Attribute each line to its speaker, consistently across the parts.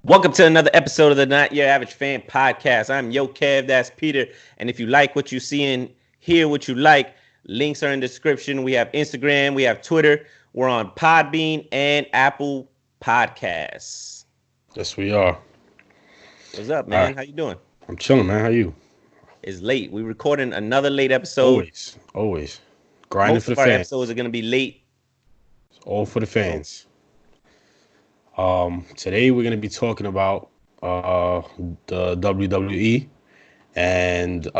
Speaker 1: Welcome to another episode of the Not Your Average Fan podcast. I'm Yo Kev, that's Peter. And if you like what you see and hear what you like, links are in the description. We have Instagram, we have Twitter. We're on Podbean and Apple Podcasts.
Speaker 2: Yes, we are.
Speaker 1: What's up, man? How you doing?
Speaker 2: I'm chilling, man. How you?
Speaker 1: It's late. We're recording another late episode.
Speaker 2: Always. Grinding
Speaker 1: Most
Speaker 2: for
Speaker 1: of
Speaker 2: the
Speaker 1: our
Speaker 2: fans.
Speaker 1: episodes are going to be late.
Speaker 2: It's all for the fans. Today we're going to be talking about the WWE, and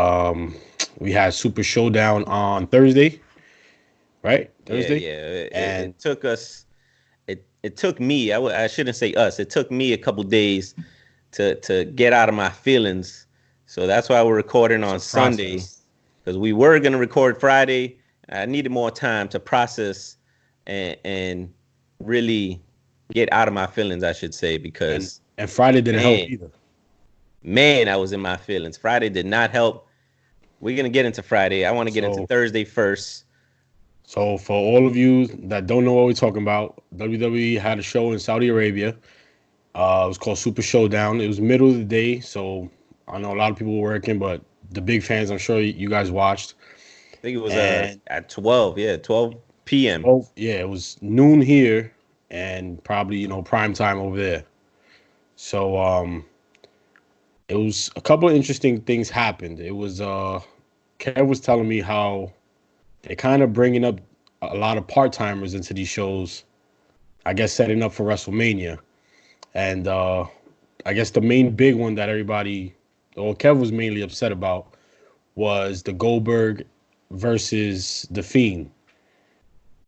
Speaker 2: we had Super Showdown on Thursday, right? Thursday.
Speaker 1: Yeah. It took us. It took me. I shouldn't say us. It took me a couple days to get out of my feelings. So that's why we're recording on Sunday, because we were going to record Friday. I needed more time to process and really get out of my feelings, I should say, because
Speaker 2: and Friday didn't help either.
Speaker 1: Man, I was in my feelings. Friday did not help. We're gonna get into Friday. I want to get into Thursday first.
Speaker 2: So for all of you that don't know what we're talking about, WWE had a show in Saudi Arabia. It was called Super Showdown. It was middle of the day, so I know a lot of people were working, but the big fans, I'm sure you guys watched.
Speaker 1: I think it was at 12. Yeah, 12 p.m.
Speaker 2: Oh, yeah, it was noon here. And probably, prime time over there. So it was a couple of interesting things happened. It was Kev was telling me how they're kind of bringing up a lot of part-timers into these shows, I guess setting up for WrestleMania. And I guess the main big one that Kev was mainly upset about was the Goldberg versus the Fiend.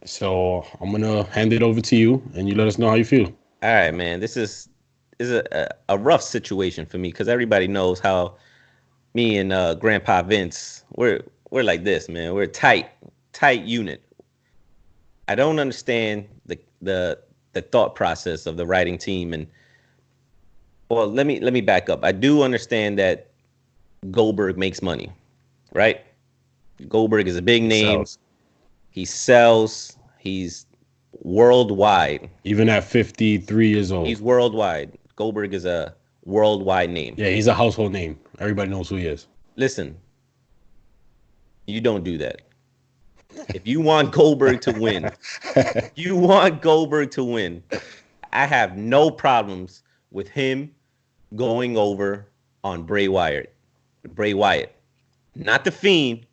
Speaker 2: So I'm gonna hand it over to you, and you let us know how you feel.
Speaker 1: All right, man. This is a rough situation for me because everybody knows how me and Grandpa Vince we're like this, man. We're a tight unit. I don't understand the thought process of the writing team, and well, let me back up. I do understand that Goldberg makes money, right? Goldberg is a big name. He sells. He's worldwide.
Speaker 2: Even at 53 years old.
Speaker 1: He's worldwide. Goldberg is a worldwide name.
Speaker 2: Yeah, he's a household name. Everybody knows who he is.
Speaker 1: Listen, you don't do that. If you want Goldberg to win, I have no problems with him going over on Bray Wyatt. Not the Fiend.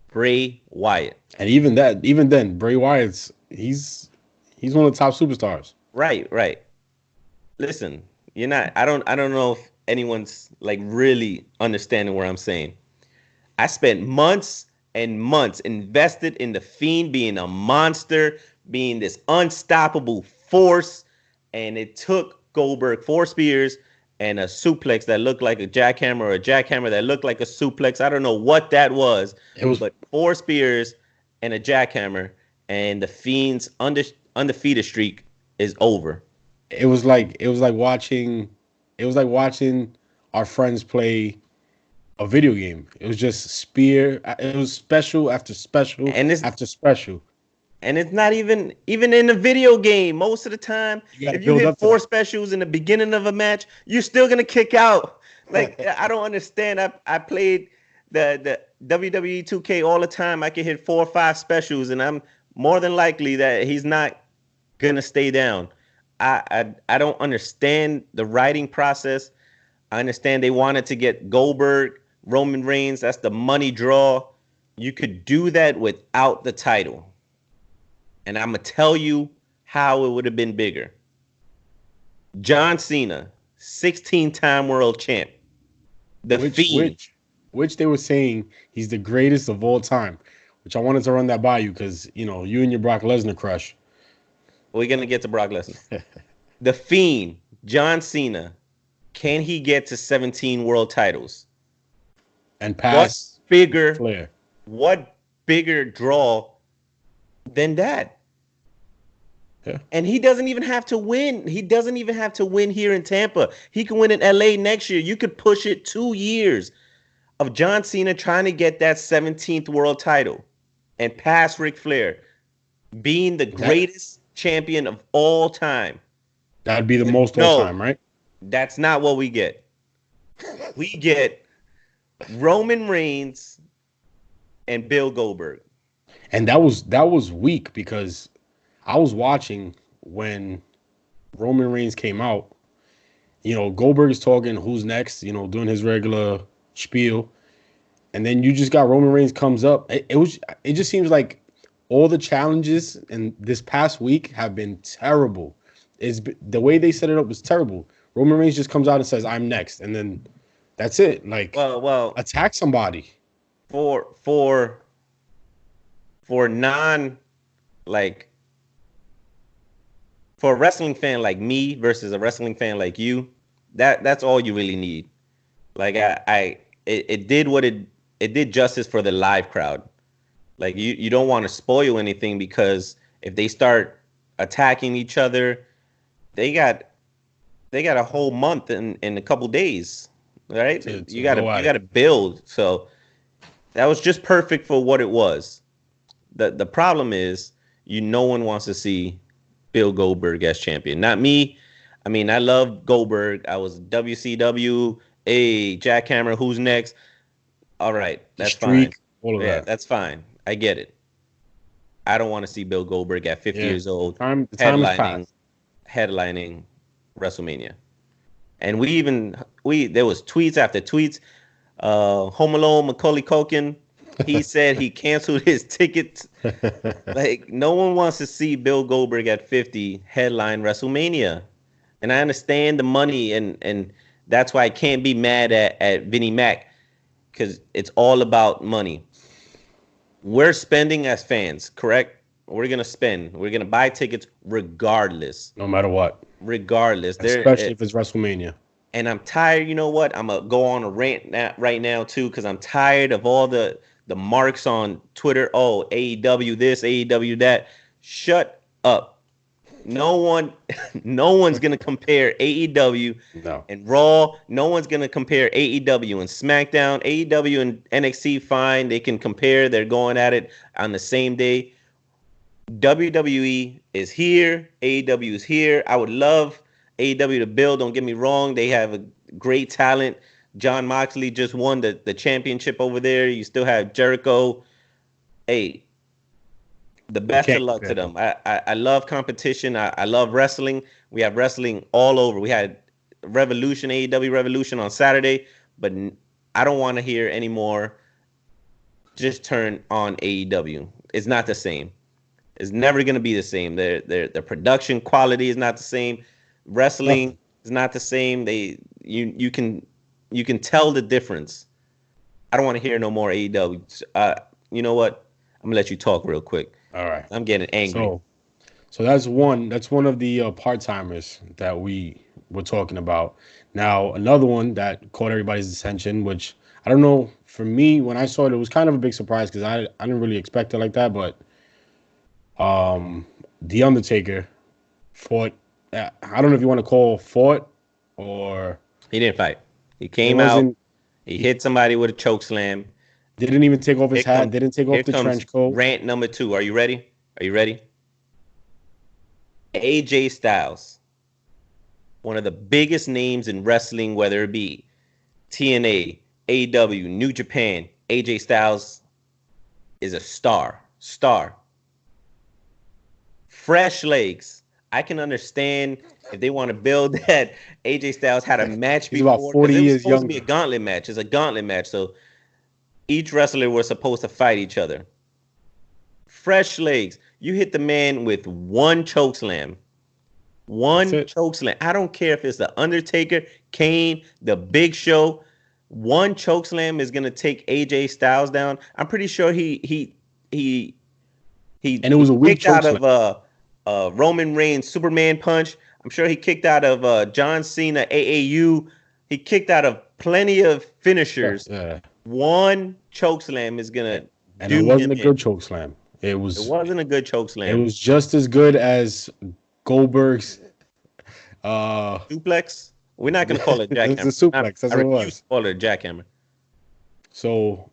Speaker 1: Bray Wyatt.
Speaker 2: And even then, Bray Wyatt's he's one of the top superstars.
Speaker 1: Right. Listen, I don't know if anyone's like really understanding what I'm saying. I spent months and months invested in the Fiend being a monster, being this unstoppable force, and it took Goldberg 4 spears and a suplex that looked like a jackhammer, or a jackhammer that looked like a suplex. I don't know what that was. But 4 spears and a jackhammer, and the Fiend's undefeated streak is over.
Speaker 2: It was like watching our friends play a video game. It was just spear. It was special after special after special.
Speaker 1: And it's not even in a video game. Most of the time, if you hit 4 specials in the beginning of a match, you're still gonna kick out. Like, I don't understand. I played the WWE 2K all the time. I can hit 4 or 5 specials, and I'm more than likely that he's not gonna stay down. I don't understand the writing process. I understand they wanted to get Goldberg, Roman Reigns. That's the money draw. You could do that without the title. And I'm going to tell you how it would have been bigger. John Cena, 16-time world champ. Fiend.
Speaker 2: Which they were saying he's the greatest of all time. Which I wanted to run that by you because, you and your Brock Lesnar crush.
Speaker 1: We're going to get to Brock Lesnar. The Fiend, John Cena, can he get to 17 world titles?
Speaker 2: And pass Flair.
Speaker 1: What bigger draw than that?
Speaker 2: Yeah.
Speaker 1: And he doesn't even have to win. He doesn't even have to win here in Tampa. He can win in LA next year. You could push it 2 years of John Cena trying to get that 17th world title and pass Ric Flair, being the greatest champion of all time.
Speaker 2: That'd be the most all time, right?
Speaker 1: That's not what we get. We get Roman Reigns and Bill Goldberg.
Speaker 2: And that was weak because I was watching when Roman Reigns came out. Goldberg is talking who's next, doing his regular spiel. And then you just got Roman Reigns comes up. It just seems like all the challenges in this past week have been terrible. The way they set it up was terrible. Roman Reigns just comes out and says, "I'm next," and then that's it. Like,
Speaker 1: well,
Speaker 2: attack somebody.
Speaker 1: For non, like, for a wrestling fan like me versus a wrestling fan like you, that's all you really need. Like, it did what it did justice for the live crowd. Like, you don't want to spoil anything, because if they start attacking each other, they got a whole month in a couple days, right? You gotta build. So that was just perfect for what it was. The problem is, no one wants to see Bill Goldberg as champion. Not me. I mean, I love Goldberg. I was WCW, jackhammer, who's next? All right, that's fine. Yeah, that's fine. I get it. I don't want to see Bill Goldberg at 50 years old headlining WrestleMania. And there was tweets after tweets. Home Alone, Macaulay Culkin, he said he canceled his tickets. Like, no one wants to see Bill Goldberg at 50 headline WrestleMania. And I understand the money, and that's why I can't be mad at Vinnie Mac, because it's all about money. We're spending as fans, correct? We're going to spend. We're going to buy tickets regardless.
Speaker 2: No matter what.
Speaker 1: Regardless.
Speaker 2: Especially if it's WrestleMania.
Speaker 1: And I'm tired. You know what? I'm going to go on a rant right now, too, because I'm tired of all the marks on Twitter. Oh, AEW this, AEW that. Shut up. No one's going to compare AEW and Raw. No one's going to compare AEW and SmackDown. AEW and NXT, fine. They can compare. They're going at it on the same day. WWE is here. AEW is here. I would love AEW to build. Don't get me wrong. They have a great talent. John Moxley just won the championship over there. You still have Jericho. Hey, the best of luck to them. I love competition. I love wrestling. We have wrestling all over. We had Revolution, AEW Revolution on Saturday, but I don't want to hear anymore. Just turn on AEW. It's not the same. It's never going to be the same. Their production quality is not the same. Wrestling is not the same. You can tell the difference. I don't want to hear no more AEW. You know what? I'm gonna let you talk real quick.
Speaker 2: All right.
Speaker 1: I'm getting angry.
Speaker 2: So that's one of the part-timers that we were talking about. Now, another one that caught everybody's attention, which I don't know, for me, when I saw it, it was kind of a big surprise because I didn't really expect it like that. But The Undertaker fought. I don't know if you want to call fought or...
Speaker 1: He didn't fight. He came out. He hit somebody with a choke slam.
Speaker 2: Didn't even take off his hat. Didn't take off the trench coat.
Speaker 1: Rant number 2. Are you ready? AJ Styles, one of the biggest names in wrestling, whether it be TNA, AEW, New Japan. AJ Styles is a star. Fresh legs. I can understand if they want to build that. AJ Styles had a match before.
Speaker 2: He's about 40 years younger. It was supposed to
Speaker 1: be a gauntlet match. It's a gauntlet match. So each wrestler was supposed to fight each other. Fresh legs. You hit the man with one chokeslam. One chokeslam. I don't care if it's the Undertaker, Kane, the Big Show. One chokeslam is gonna take AJ Styles down. I'm pretty sure he
Speaker 2: and it was a weak
Speaker 1: kicked out of Roman Reigns Superman punch. I'm sure he kicked out of John Cena AAU. He kicked out of plenty of finishers.
Speaker 2: Yeah.
Speaker 1: One chokeslam is gonna
Speaker 2: and it wasn't a good chokeslam. It wasn't
Speaker 1: a good chokeslam.
Speaker 2: It was just as good as Goldberg's
Speaker 1: suplex. We're not gonna call it jackhammer.
Speaker 2: It's a suplex. That's what it was.
Speaker 1: Call it a jackhammer.
Speaker 2: So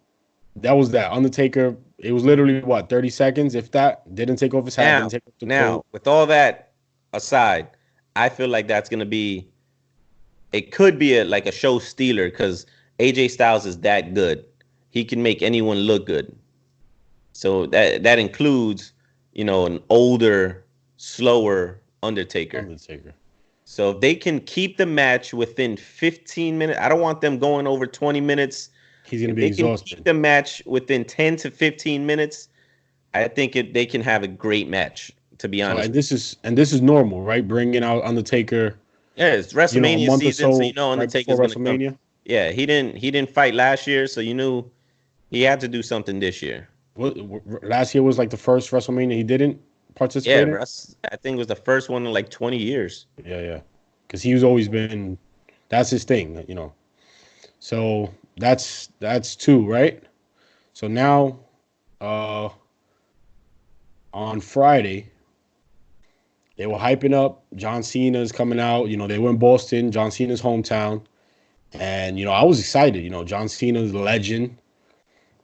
Speaker 2: that was that. Undertaker. It was literally 30 seconds, if that. Didn't take off his hat. Didn't take off the coat.
Speaker 1: With all that aside, I feel like that's gonna be it could be like a show stealer because AJ Styles is that good. He can make anyone look good. So that includes, an older, slower Undertaker. So if they can keep the match within 15 minutes, I don't want them going over 20 minutes.
Speaker 2: He's going to be exhausted.
Speaker 1: Keep the match within 10 to 15 minutes. I think they can have a great match, to be honest.
Speaker 2: And this is normal, right? Bringing out Undertaker.
Speaker 1: Yeah, it's WrestleMania season, so Undertaker's
Speaker 2: right going to come.
Speaker 1: Yeah, he didn't fight last year, so you knew he had to do something this year.
Speaker 2: Last year was like the first WrestleMania he didn't participate in?
Speaker 1: I think it was the first one in like 20 years.
Speaker 2: Yeah. Because he's always been, that's his thing, So that's two, right? So now, on Friday, they were hyping up. John Cena's coming out. They were in Boston, John Cena's hometown. And, I was excited. John Cena's a legend.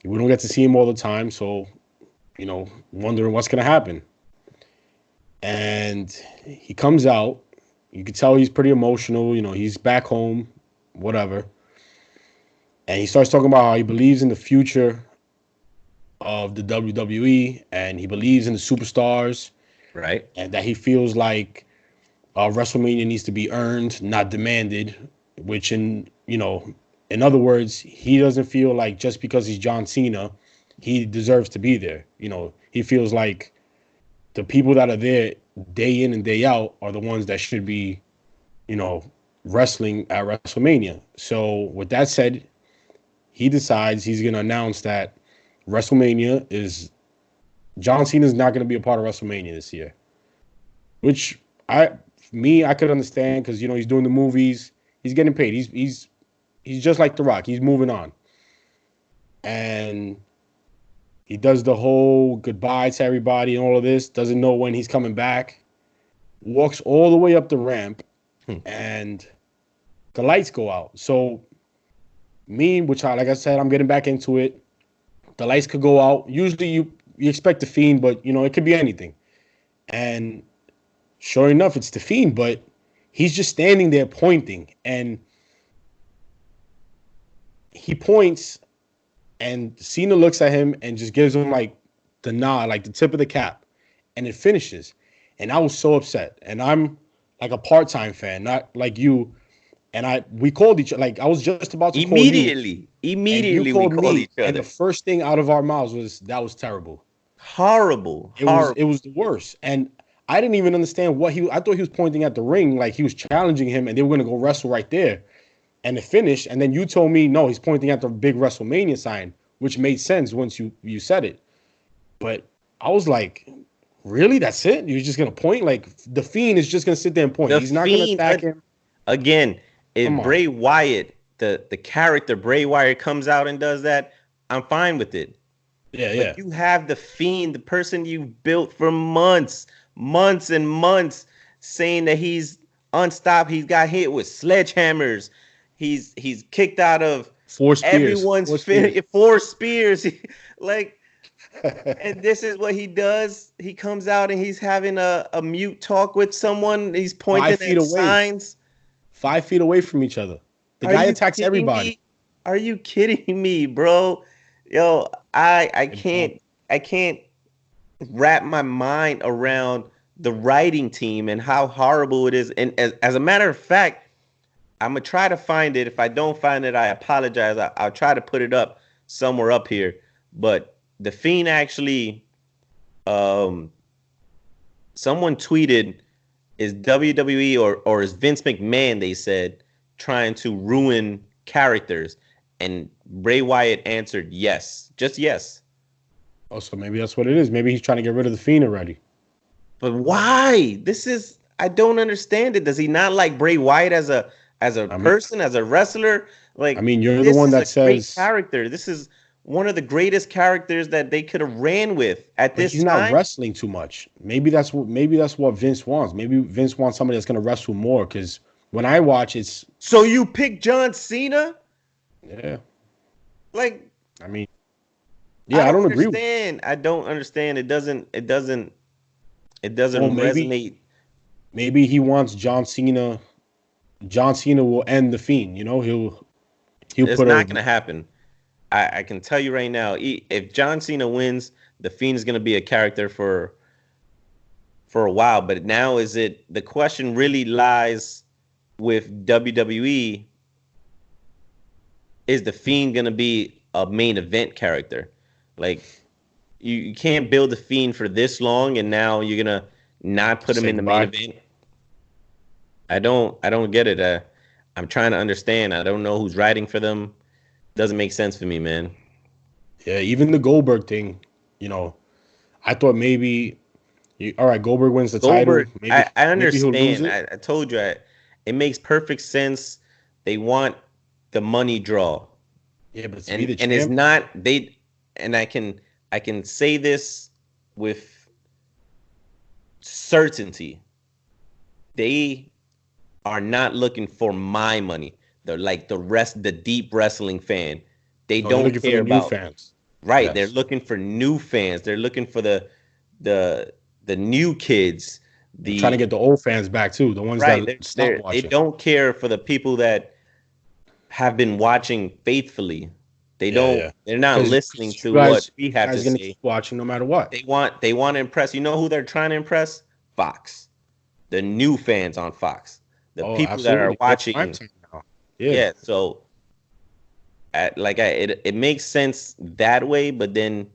Speaker 2: We don't get to see him all the time. So, wondering what's going to happen. And he comes out. You can tell he's pretty emotional. He's back home, whatever. And he starts talking about how he believes in the future of the WWE and he believes in the superstars.
Speaker 1: Right.
Speaker 2: And that he feels like WrestleMania needs to be earned, not demanded, which in other words, he doesn't feel like just because he's John Cena, he deserves to be there. He feels like the people that are there day in and day out are the ones that should be, wrestling at WrestleMania. So with that said, he decides he's going to announce that WrestleMania is John Cena's not going to be a part of WrestleMania this year, which I could understand because, he's doing the movies. He's getting paid. He's just like The Rock. He's moving on. And he does the whole goodbye to everybody and all of this, doesn't know when he's coming back, walks all the way up the ramp, and the lights go out. So like I said, I'm getting back into it. The lights could go out. Usually you expect the Fiend, but, it could be anything. And sure enough, it's the Fiend, but he's just standing there pointing. And he points, and Cena looks at him and just gives him, like, the nod, like the tip of the cap. And it finishes. And I was so upset. And I'm, like, a part-time fan, not like you. And we called each other. Like, I was just about to call you. Immediately we called each other. And the first thing out of our mouths was, that was terrible.
Speaker 1: Horrible.
Speaker 2: It was the worst. And I didn't even understand I thought he was pointing at the ring, like he was challenging him and they were going to go wrestle right there. And it finished. And then you told me, no, he's pointing at the big WrestleMania sign, which made sense once you said it. But I was like, really? That's it? You're just going to point? Like, the Fiend is just going to sit there and point. He's not going to attack him.
Speaker 1: Again, if Bray Wyatt, the character Bray Wyatt comes out and does that, I'm fine with it.
Speaker 2: Yeah.
Speaker 1: But you have the Fiend, the person you've built for months and months, saying that he's unstoppable. He's got hit with sledgehammers. He's kicked out of
Speaker 2: four spears.
Speaker 1: Four spears. And this is what he does. He comes out and he's having a mute talk with someone. He's pointing at signs.
Speaker 2: 5 feet away from each other. The guy attacks everybody.
Speaker 1: Are you kidding me, bro? Yo, I can't wrap my mind around the writing team and how horrible it is. And as a matter of fact, I'm going to try to find it. If I don't find it, I apologize. I'll try to put it up somewhere up here. But the Fiend actually, someone tweeted, is WWE or is Vince McMahon, they said, trying to ruin characters? And Bray Wyatt answered yes. Just yes.
Speaker 2: Oh, so maybe that's what it is. Maybe he's trying to get rid of the Fiend already.
Speaker 1: But why? I don't understand it. Does he not like Bray Wyatt as a person, as a wrestler? Like,
Speaker 2: I mean, you're the one that says
Speaker 1: great character. This is one of the greatest characters that they could have ran with at this time.
Speaker 2: He's not wrestling too much. Maybe that's what Vince wants. Maybe Vince wants somebody that's going to wrestle more. Because when I watch, it's
Speaker 1: so you pick John Cena.
Speaker 2: Yeah.
Speaker 1: Like,
Speaker 2: I mean, yeah, I don't agree.
Speaker 1: I don't understand. It doesn't resonate.
Speaker 2: Maybe he wants John Cena John Cena will end the Fiend. You know, he'll
Speaker 1: It's
Speaker 2: put
Speaker 1: not going to happen. I can tell you right now, if John Cena wins, the Fiend is going to be a character for a while. But now the question really lies with WWE. Is the Fiend going to be a main event character? Like, you can't build the Fiend for this long, and now you're going to not put him in the main event. I don't get it. I'm trying to understand. I don't know who's writing for them. Doesn't make sense for me, man.
Speaker 2: Yeah, even the Goldberg thing, I thought maybe, all right, Goldberg wins the title. Maybe,
Speaker 1: I understand.
Speaker 2: Maybe he'll lose it.
Speaker 1: I told you, it makes perfect sense. They want the money draw.
Speaker 2: Yeah, but
Speaker 1: and it's not they. And I can say this with certainty. They are not looking for my money. They're like the deep wrestling fan. They don't care about
Speaker 2: new fans.
Speaker 1: Right. Yes. They're looking for new fans. They're looking for the new kids.
Speaker 2: They're trying to get the old fans back too. The ones that stopped watching.
Speaker 1: They don't care for the people that have been watching faithfully. They don't. Yeah. They're not listening to what we have to say.
Speaker 2: Keep watching no matter what.
Speaker 1: They want to impress. You know who they're trying to impress? Fox. The new fans on Fox. The people that are watching. Yeah. So, it makes sense that way, but then,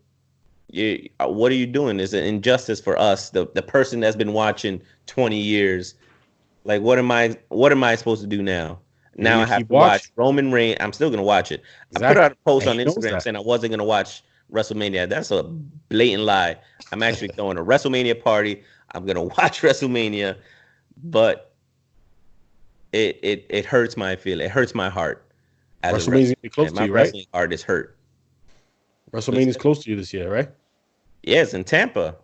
Speaker 1: what are you doing? It's an injustice for us, the person that's been watching 20 years. Like, what am I supposed to do now? Now I have to watch Roman Reigns. I'm still gonna watch it. Exactly. I put out a post on Instagram saying I wasn't gonna watch WrestleMania. That's a blatant lie. I'm actually throwing a WrestleMania party. I'm gonna watch WrestleMania, but it hurts my feeling. It hurts my heart.
Speaker 2: WrestleMania's gonna be close to you, right? My
Speaker 1: wrestling heart is hurt.
Speaker 2: WrestleMania's close to you this year, right?
Speaker 1: Yes, in Tampa.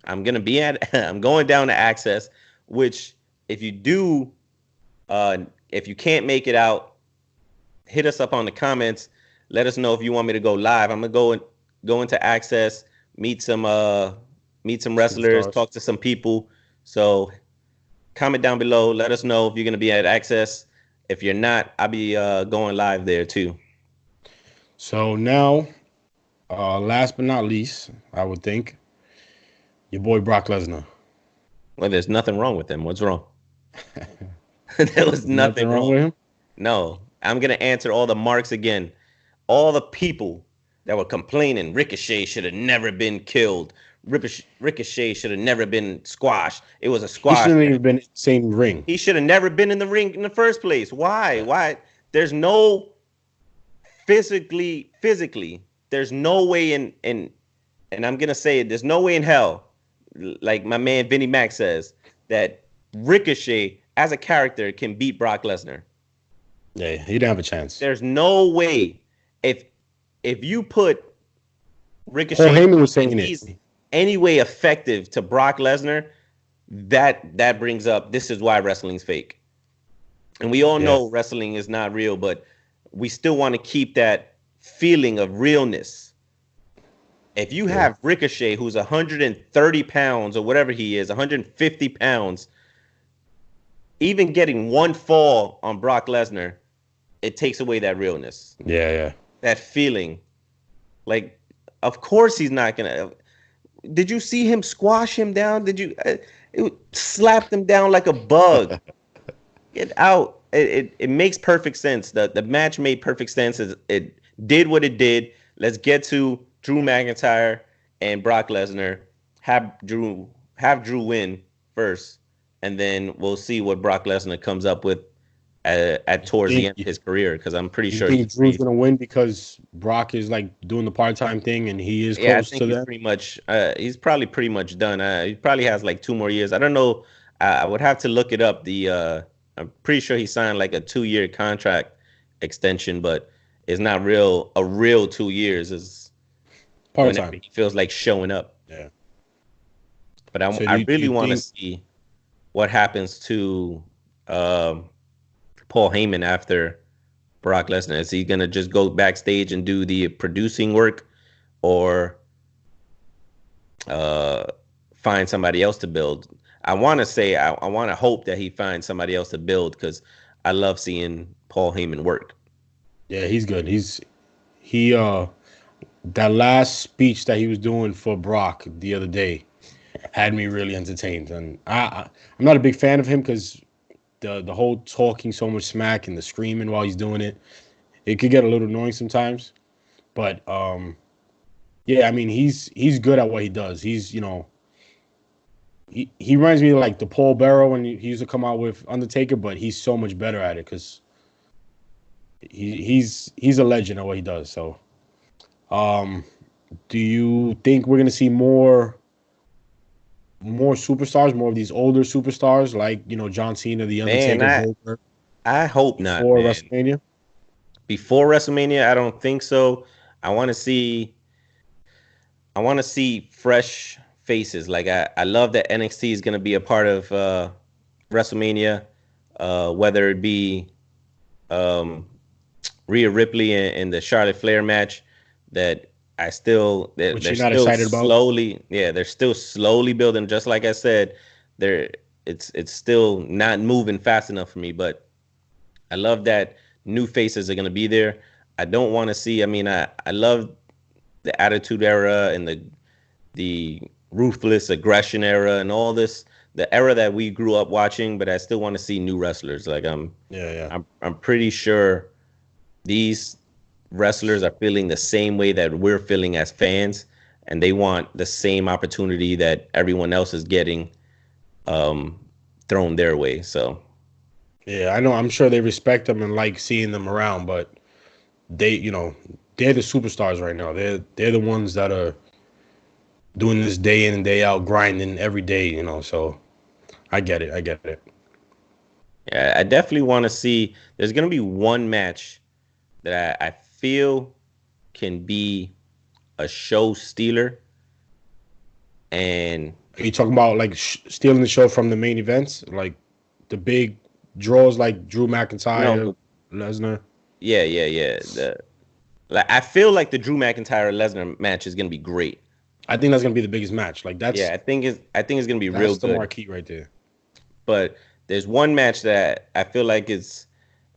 Speaker 1: I'm going down to Access, which if you do, if you can't make it out, hit us up on the comments. Let us know if you want me to go live. I'm gonna go into Access, meet some wrestlers, talk to some people. So comment down below. Let us know if you're gonna be at Access. If you're not, I'll be going live there too.
Speaker 2: So now, last but not least, I would think, your boy Brock Lesnar.
Speaker 1: Well, there's nothing wrong with him. What's wrong? There was nothing wrong with him. No, I'm gonna answer all the marks again. All the people that were complaining Ricochet should have never been killed. Ricochet should have never been squashed. It was a squash.
Speaker 2: He shouldn't have even been in the same ring.
Speaker 1: He should have never been in the ring in the first place. Why? Why? There's no physically. There's no way in and I'm gonna say it. There's no way in hell, like my man Vinnie Mac says, that Ricochet as a character can beat Brock Lesnar.
Speaker 2: Yeah, he didn't have a chance.
Speaker 1: There's no way. If you put Ricochet,
Speaker 2: Paul Heyman was saying
Speaker 1: he's any way effective to Brock Lesnar, that brings up this is why wrestling's fake. And we all know wrestling is not real, but we still want to keep that feeling of realness. If you have Ricochet, who's 130 pounds or whatever he is, 150 pounds, even getting one fall on Brock Lesnar, it takes away that realness.
Speaker 2: Yeah.
Speaker 1: That feeling. Like, of course he's not going to. Did you see him squash him down? Did you? It slapped him down like a bug. Get out. It makes perfect sense. The match made perfect sense. It did what it did. Let's get to Drew McIntyre and Brock Lesnar. Have Drew win first, and then we'll see what Brock Lesnar comes up with towards the end of his career. Because I'm pretty sure
Speaker 2: Drew's going to win because Brock is like doing the part-time thing, and he is close to that.
Speaker 1: Pretty much. He's probably pretty much done. He probably has like 2 more years. I don't know. I would have to look it up. I'm pretty sure he signed like a 2-year contract extension, but it's not a real 2 years. Is part-time. He feels like showing up.
Speaker 2: Yeah.
Speaker 1: But I really want to see what happens to Paul Heyman after Brock Lesnar. Is he going to just go backstage and do the producing work, or find somebody else to build? I want to say, I want to hope that he finds somebody else to build, because I love seeing Paul Heyman work.
Speaker 2: Yeah, he's good. He that last speech that he was doing for Brock the other day had me really entertained. And I'm not a big fan of him because the whole talking so much smack and the screaming while he's doing it, it could get a little annoying sometimes. But yeah, I mean he's good at what he does. He's he reminds me of like the Paul Bearer when he used to come out with Undertaker, but he's so much better at it because he's a legend at what he does. So, do you think we're gonna see more superstars, more of these older superstars like John Cena, the Undertaker, Goldberg?
Speaker 1: I hope not.
Speaker 2: Before WrestleMania.
Speaker 1: Before WrestleMania, I don't think so. I want to see fresh faces. Like I love that NXT is going to be a part of WrestleMania, whether it be Rhea Ripley in the Charlotte Flair match that which they're
Speaker 2: not excited about.
Speaker 1: They're still slowly building. Just like I said, it's still not moving fast enough for me. But I love that new faces are going to be there. I don't want to see. I mean, I love the Attitude Era and the ruthless aggression era and all this, the era that we grew up watching. But I still want to see new wrestlers. Like I'm pretty sure these wrestlers are feeling the same way that we're feeling as fans, and they want the same opportunity that everyone else is getting thrown their way. So
Speaker 2: yeah, I know. I'm sure they respect them and like seeing them around, but they're the superstars right now. They're the ones that are doing this day in and day out, grinding every day. So I get it.
Speaker 1: Yeah, I definitely want to see. There's gonna be one match that I feel can be a show stealer. And
Speaker 2: are you talking about like stealing the show from the main events, like the big draws, like Drew McIntyre, Lesnar?
Speaker 1: Yeah. I feel like the Drew McIntyre Lesnar match is gonna be great.
Speaker 2: I think that's gonna be the biggest match. Like that's
Speaker 1: I think it's gonna be real good.
Speaker 2: That's the marquee right there.
Speaker 1: But there's one match that I feel like is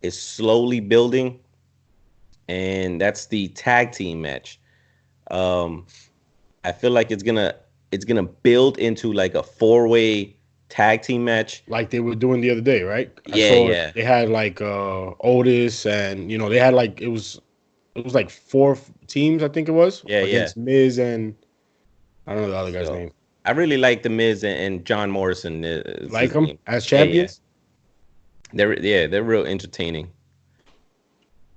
Speaker 1: slowly building, and that's the tag team match. I feel like it's gonna build into like a 4-way tag team match,
Speaker 2: like they were doing the other day, right?
Speaker 1: Yeah.
Speaker 2: They had like Otis, and they had like it was like 4 teams, I think it was. Against Miz and I don't know the other guy's name.
Speaker 1: I really like the Miz and John Morrison.
Speaker 2: Like them as champions.
Speaker 1: They're real entertaining.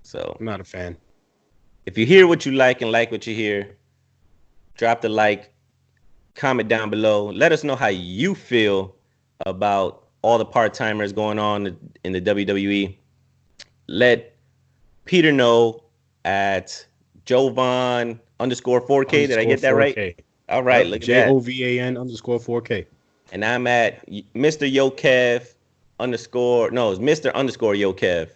Speaker 1: So
Speaker 2: I'm not a fan.
Speaker 1: If you hear what you like and like what you hear, drop the like, comment down below. Let us know how you feel about all the part-timers going on in the WWE. Let Peter know at Jovan_4K. Did I get that
Speaker 2: 4K.
Speaker 1: Right? All right, look at that.
Speaker 2: JOVAN_4K.
Speaker 1: And I'm at Mr. Yokev _ no, it's Mr. _Yokev.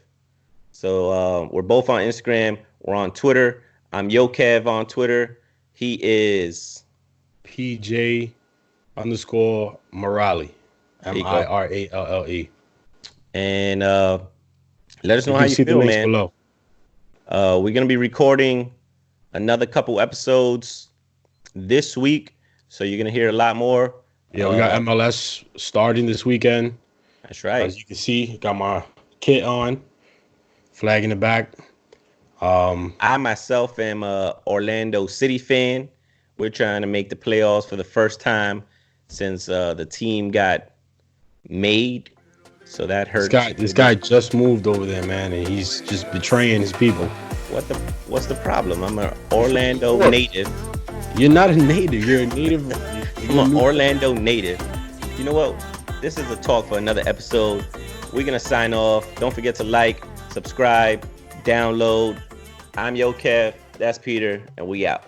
Speaker 1: So we're both on Instagram. We're on Twitter. I'm Yokev on Twitter. He is
Speaker 2: PJ _ Morale. MIRALLE.
Speaker 1: And let us know how you feel, man.
Speaker 2: Below.
Speaker 1: We're gonna be recording another couple episodes this week, so you're gonna hear a lot more.
Speaker 2: Yeah, we got MLS starting this weekend.
Speaker 1: That's right.
Speaker 2: As you can see, got my kit on, flag in the back.
Speaker 1: I myself am a Orlando City fan. We're trying to make the playoffs for the first time since the team got made. So that hurts.
Speaker 2: This guy just moved over there, man, and he's just betraying his people.
Speaker 1: What's the problem? I'm an Orlando native.
Speaker 2: You're not a native. You're a native.
Speaker 1: I'm an Orlando native. You know what? This is a talk for another episode. We're gonna sign off. Don't forget to like, subscribe, download. I'm Yokev. That's Peter, and we out.